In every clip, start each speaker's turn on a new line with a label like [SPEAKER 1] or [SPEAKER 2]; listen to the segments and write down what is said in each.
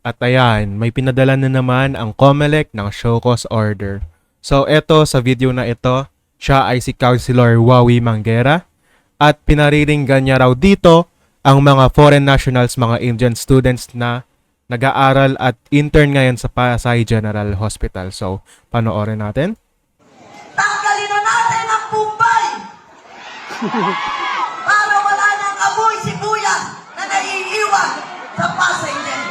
[SPEAKER 1] At ayan, may pinadala na naman ang COMELEC ng show cause order. So eto sa video na ito, siya ay si Councilor Wawi Manguera at pinariringgan niya raw dito ang mga foreign nationals, mga Indian students na nag-aaral at intern ngayon sa Pasay General Hospital. So, panoorin natin.
[SPEAKER 2] Tanggalin na natin ang Bombay! Para wala nang amoy sibuyas na naiiwan sa Pasay din.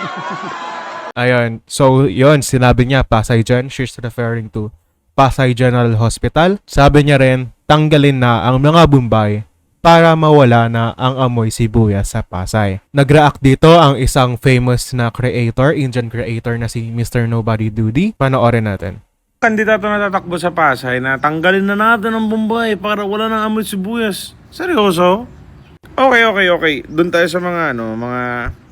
[SPEAKER 1] Ayun. So, yun, sinabi niya Pasay Gen. She's referring to Pasay General Hospital. Sabi niya rin, tanggalin na ang mga Bombay para mawala na ang amoy sibuyas sa Pasay. Nag-react dito ang isang famous na creator, Indian creator na si Mr. Nobody Doody. Panoorin natin.
[SPEAKER 3] Kandidato na tatakbo sa Pasay na tanggalin na natin ang Bombay para wala nang amoy sibuyas. Seryoso? Okay. Doon tayo sa mga mga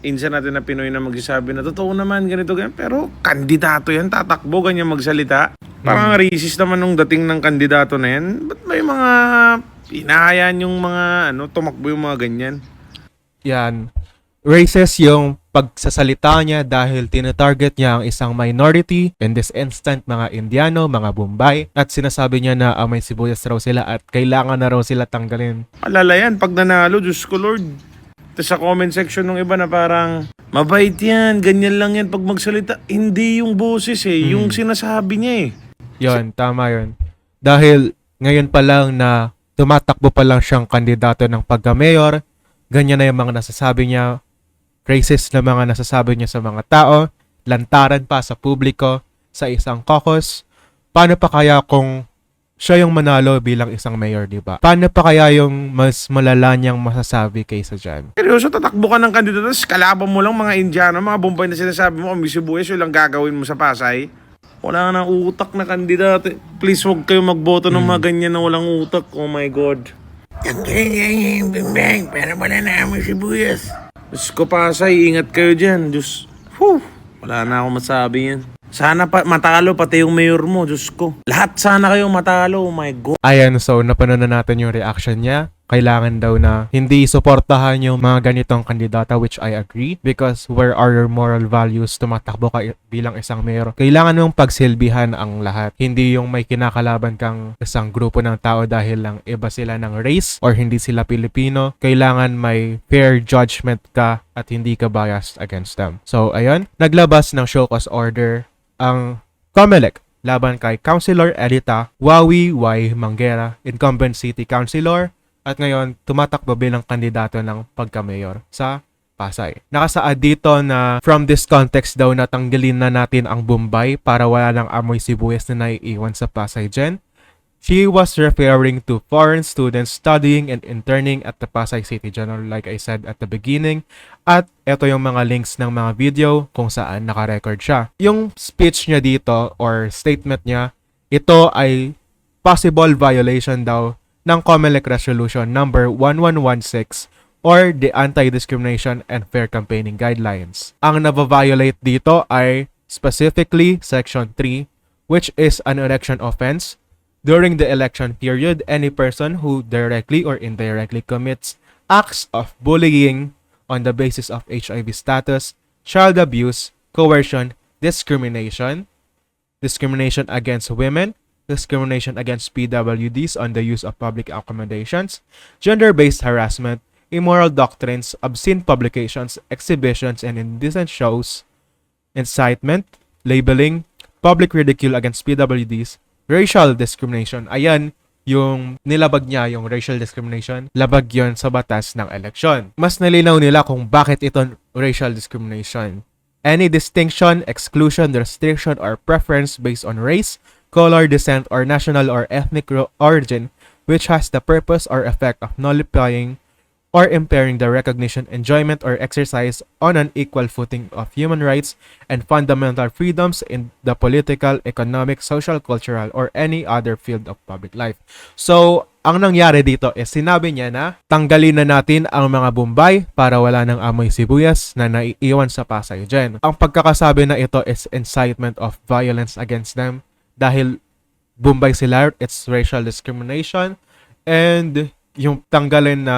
[SPEAKER 3] insa natin na Pinoy na magsasabi na totoo naman ganito ganyan. Pero kandidato yan, tatakbo ganyan magsalita. Parang racist naman nung dating ng kandidato na yan. Ba't may mga hinahayaan yung mga tumakbo yung mga ganyan?
[SPEAKER 1] Yan. Racist yung pagsasalita niya dahil tinatarget niya ang isang minority, in this instant mga Indiano, mga Bombay, at sinasabi niya na may sibuyas raw sila at kailangan na raw sila tanggalin.
[SPEAKER 3] Alala yan, pag nanalo, Diyos ko Lord. Tapos sa comment section ng iba na parang, mabait yan, ganyan lang yan pag magsalita. Hindi yung boses yung sinasabi niya
[SPEAKER 1] Yon, tama yon. Dahil ngayon pa lang na tumatakbo pa lang siyang kandidato ng pagka-mayor, ganyan na yung mga nasasabi niya, racist na mga nasasabi niya sa mga tao, lantaran pa sa publiko, sa isang caucus. Paano pa kaya kung siya yung manalo bilang isang mayor, di ba? Paano pa kaya yung mas malala niyang masasabi kaysa dyan?
[SPEAKER 3] Seryoso, tatakbo ka ng kandidato, tapos kalaban mo lang mga Indiano, mga Bombay na sinasabi mo, may sibuyas, yun lang gagawin mo sa Pasay. Wala nang utak na kandidato. Please, huwag kayo magboto ng mga ganyan na walang utak. Oh my God. Tanggalin yung bimbang para wala na amoy sibuyas. Diyos ko, Pasay, ingat kayo dyan. Diyos, wala na akong masabi yan. Sana pa matalo pati yung mayor mo, Diyos ko. Lahat sana kayo matalo, oh my God.
[SPEAKER 1] Ayan, so napanood na natin yung reaction niya. Kailangan daw na hindi suportahan yung mga ganitong kandidata, which I agree, because where are your moral values tumatakbo ka bilang isang mayor? Kailangan mong pagsilbihan ang lahat. Hindi yung may kinakalaban kang isang grupo ng tao dahil lang iba sila ng race or hindi sila Pilipino. Kailangan may fair judgment ka at hindi ka biased against them. So, ayun, naglabas ng show cause order ang COMELEC laban kay Councilor Edita Wawi Y. Manguera, incumbent city councilor, at ngayon tumatakbo bilang kandidato ng pagka-mayor sa Pasay. Nakasaad dito na from this context daw na tanggalin na natin ang Bombay para wala ng amoy sibuyas na naiiwan sa Pasay Gen. She was referring to foreign students studying and interning at the Pasay City General, like I said at the beginning. At ito yung mga links ng mga video kung saan nakarecord siya. Yung speech niya dito or statement niya, ito ay possible violation daw ng COMELEC Resolution number 1116 or the Anti-Discrimination and Fair Campaigning Guidelines. Ang nava-violate dito ay specifically Section 3, which is an election offense. During the election period, any person who directly or indirectly commits acts of bullying on the basis of HIV status, child abuse, coercion, discrimination, discrimination against women, discrimination against PWDs on the use of public accommodations, gender-based harassment, immoral doctrines, obscene publications, exhibitions, and indecent shows, incitement, labeling, public ridicule against PWDs, racial discrimination. Ayan, yung nilabag niya, yung racial discrimination, labag yon sa batas ng eleksyon. Mas nalinaw nila kung bakit ito racial discrimination. Any distinction, exclusion, restriction, or preference based on race, color, descent, or national or ethnic origin which has the purpose or effect of nullifying or impairing the recognition, enjoyment, or exercise on an equal footing of human rights and fundamental freedoms in the political, economic, social, cultural, or any other field of public life. So, ang nangyari dito is sinabi niya na tanggalin na natin ang mga Bombay para wala ng amoy sibuyas na naiiwan sa Pasay Gen. Ang pagkakasabi na ito is incitement of violence against them dahil Bombay sila, it's racial discrimination, and yung tanggalin na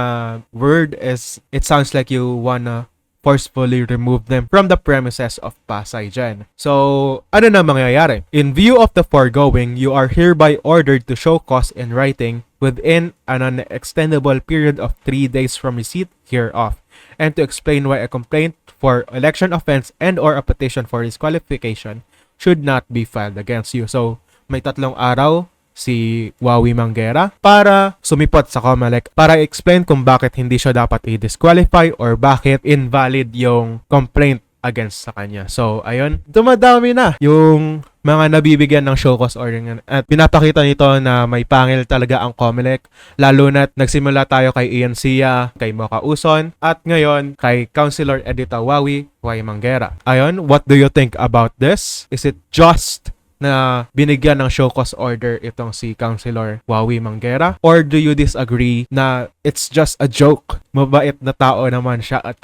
[SPEAKER 1] word is, it sounds like you wanna forcefully remove them from the premises of Pasay dyan. So, ano na mangyayari? In view of the foregoing, you are hereby ordered to show cause in writing within an unextendable period of 3 days from receipt hereof, and to explain why a complaint for election offense and or a petition for disqualification should not be filed against you. So, may 3 araw si Wawi Manguera para sumipot sa COMELEC para explain kung bakit hindi siya dapat i-disqualify or bakit invalid yung complaint against sa kanya. So, ayun, dumadami na yung mga nabibigyan ng show cause order at pinapakita nito na may pangil talaga ang COMELEC, lalo na't nagsimula tayo kay Ian Sia, kay Mocha Uson, at ngayon kay Councilor Edita Wawi Manguera. Ayun, what do you think about this? Is it just na binigyan ng show cause order itong si Councilor Wawi Manguera? Or do you disagree na it's just a joke? Mabait na tao naman siya at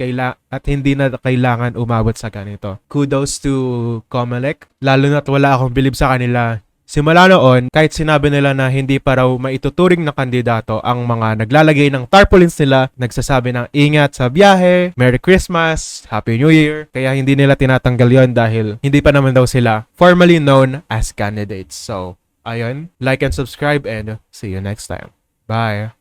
[SPEAKER 1] hindi na kailangan umabot sa ganito. Kudos to COMELEC, lalo na't wala akong bilib sa kanila. Simula noon, kahit sinabi nila na hindi pa raw maituturing na kandidato ang mga naglalagay ng tarpaulins nila, nagsasabi ng ingat sa biyahe, Merry Christmas, Happy New Year, kaya hindi nila tinatanggal yon dahil hindi pa naman daw sila formally known as candidates. So, ayun, like and subscribe and see you next time. Bye!